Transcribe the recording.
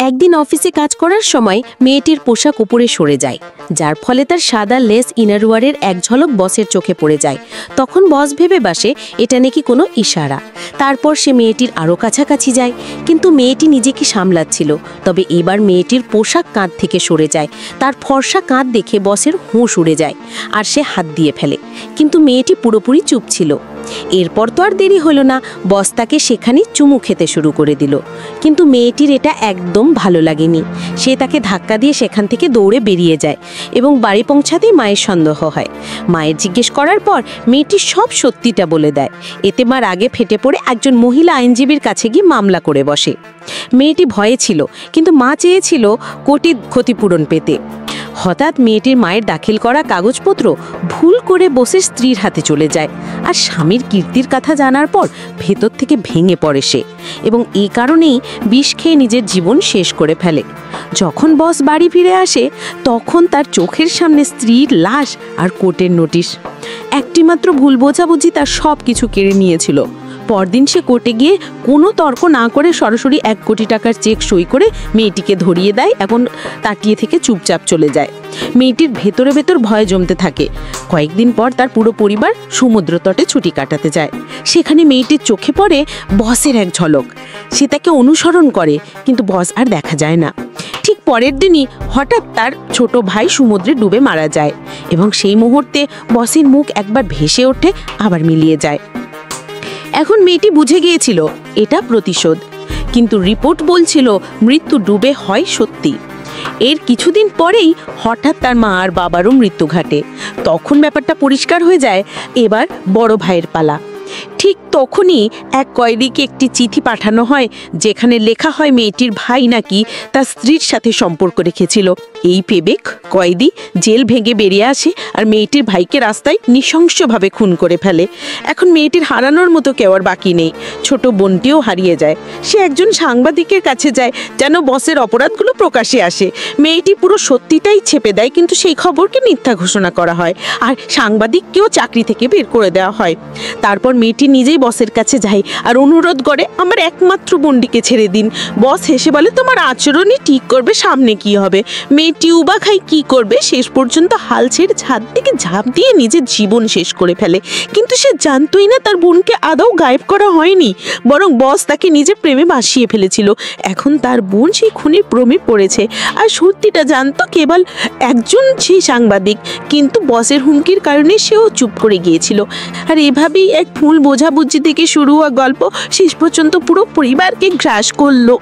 একদিন অফিসে কাজ করার সময় মেয়েটির পোশাক উপরে সরে যায়, যার ফলে তার সাদা লেস ইনারওয়ারের এক ঝলক বসের চোখে পড়ে যায়। তখন বস ভেবে বসে এটা নাকি কোনো ইশারা। তারপর সে মেয়েটির আরও কাছাকাছি যায়, কিন্তু মেয়েটি নিজেকে সামলাচ্ছিল। তবে এবার মেয়েটির পোশাক কাঁধ থেকে সরে যায়। তার ফর্সা কাঁধ দেখে বসের হুঁশ উড়ে যায় আর সে হাত দিয়ে ফেলে, কিন্তু মেয়েটি পুরোপুরি চুপ ছিল। এরপর তো আর দেরি হলো না, বস তাকে সেখানেই চুমু খেতে শুরু করে দিল। কিন্তু মেয়েটির এটা একদম ভালো লাগেনি। সে তাকে ধাক্কা দিয়ে সেখান থেকে দৌড়ে বেরিয়ে যায় এবং বাড়ি পৌঁছাতেই মায়ের সন্দেহ হয়। মায়ের জিজ্ঞেস করার পর মেয়েটি সব সত্যিটা বলে দেয়। এতে মা রাগে ফেটে পড়ে একজন মহিলা আইনজীবীর কাছে গিয়ে মামলা করে বসে। মেয়েটি ভয়ে ছিল, কিন্তু মা চেয়েছিল কোটি ক্ষতিপূরণ পেতে। হঠাৎ মেয়েটির মায়ের দাখিল করা কাগজপত্র ভুল করে বসের স্ত্রীর হাতে চলে যায়, আর স্বামীর কীর্তির কথা জানার পর ভেতর থেকে ভেঙে পড়ে সে, এবং এই কারণেই বিষ খেয়ে নিজের জীবন শেষ করে ফেলে। যখন বস বাড়ি ফিরে আসে, তখন তার চোখের সামনে স্ত্রীর লাশ আর কোর্টের নোটিশ। একটিমাত্র ভুল বোঝাবুঝি তার সব কিছু কেড়ে নিয়েছিল। পরদিন সে কোর্টে গিয়ে কোনো তর্ক না করে সরাসরি 1 কোটি টাকার চেক সই করে মেয়েটিকে ধরিয়ে দেয় এবং তাকিয়ে থেকে চুপচাপ চলে যায়। মেয়েটির ভেতরে ভেতর ভয় জমতে থাকে। কয়েকদিন পর তার পুরো পরিবার সমুদ্র তটে ছুটি কাটাতে যায়। সেখানে মেয়েটির চোখে পড়ে বসের এক ঝলক। সে তাকে অনুসরণ করে, কিন্তু বস আর দেখা যায় না। ঠিক পরের দিনই হঠাৎ তার ছোট ভাই সমুদ্রে ডুবে মারা যায়, এবং সেই মুহূর্তে বসের মুখ একবার ভেসে ওঠে, আবার মিলিয়ে যায়। এখন মেয়েটি বুঝে গিয়েছিল এটা প্রতিশোধ, কিন্তু রিপোর্ট বলছিল মৃত্যু ডুবে হয় সত্যি। এর কিছুদিন পরেই হঠাৎ তার মা আর বাবারও মৃত্যু ঘটে। তখন ব্যাপারটা পরিষ্কার হয়ে যায়, এবার বড় ভাইয়ের পালা। ঠিক তখনই এক কয়েদিকে একটি চিঠি পাঠানো হয়, যেখানে লেখা হয় মেয়েটির ভাই নাকি তার স্ত্রীর সাথে সম্পর্ক রেখেছিল। এই ভেবে কয়েদি জেল ভেঙে বেরিয়ে আসে আর মেয়েটির ভাইকে রাস্তায় নৃশংসভাবে খুন করে ফেলে। এখন মেয়েটির হারানোর মতো কেউ আর বাকি নেই। ছোট বোনটিও হারিয়ে যায়। সে একজন সাংবাদিকের কাছে যায় যেন বসের অপরাধগুলো প্রকাশ্যে আসে। মেয়েটি পুরো সত্যিটাই ছেপে দেয়, কিন্তু সেই খবরকে মিথ্যা ঘোষণা করা হয় আর সাংবাদিককেও চাকরি থেকে বের করে দেওয়া হয়। তারপর মেয়েটি নিজেই বসের কাছে যায় আর অনুরোধ করে, আমার একমাত্র বোনটিকে ছেড়ে দিন। বস হেসে বলে, তোমার আচরণই ঠিক করবে সামনে কি হবে। মেয়েটি উবা খাই কি করবে, শেষ পর্যন্ত হাল ছেড়ে ছাদ থেকে ঝাঁপ দিয়ে নিজের জীবন শেষ করে ফেলে। কিন্তু সে জানতোই না তার বোনকে আদৌ গায়েব করা হয়নি, বরং বস তাকে নিজের প্রেমে ভাসিয়ে ফেলেছিল। এখন তার বোন সেই খুনির প্রেমে পড়েছে, আর সত্যিটা জানতো কেবল একজন সেই সাংবাদিক, কিন্তু বসের হুমকির কারণে সেও চুপ করে গিয়েছিল। আর এভাবেই এক ভুল বোঝাবুঝি থেকে শুরু হওয়া গল্প শেষ পর্যন্ত পুরো পরিবারকে গ্রাস করলো।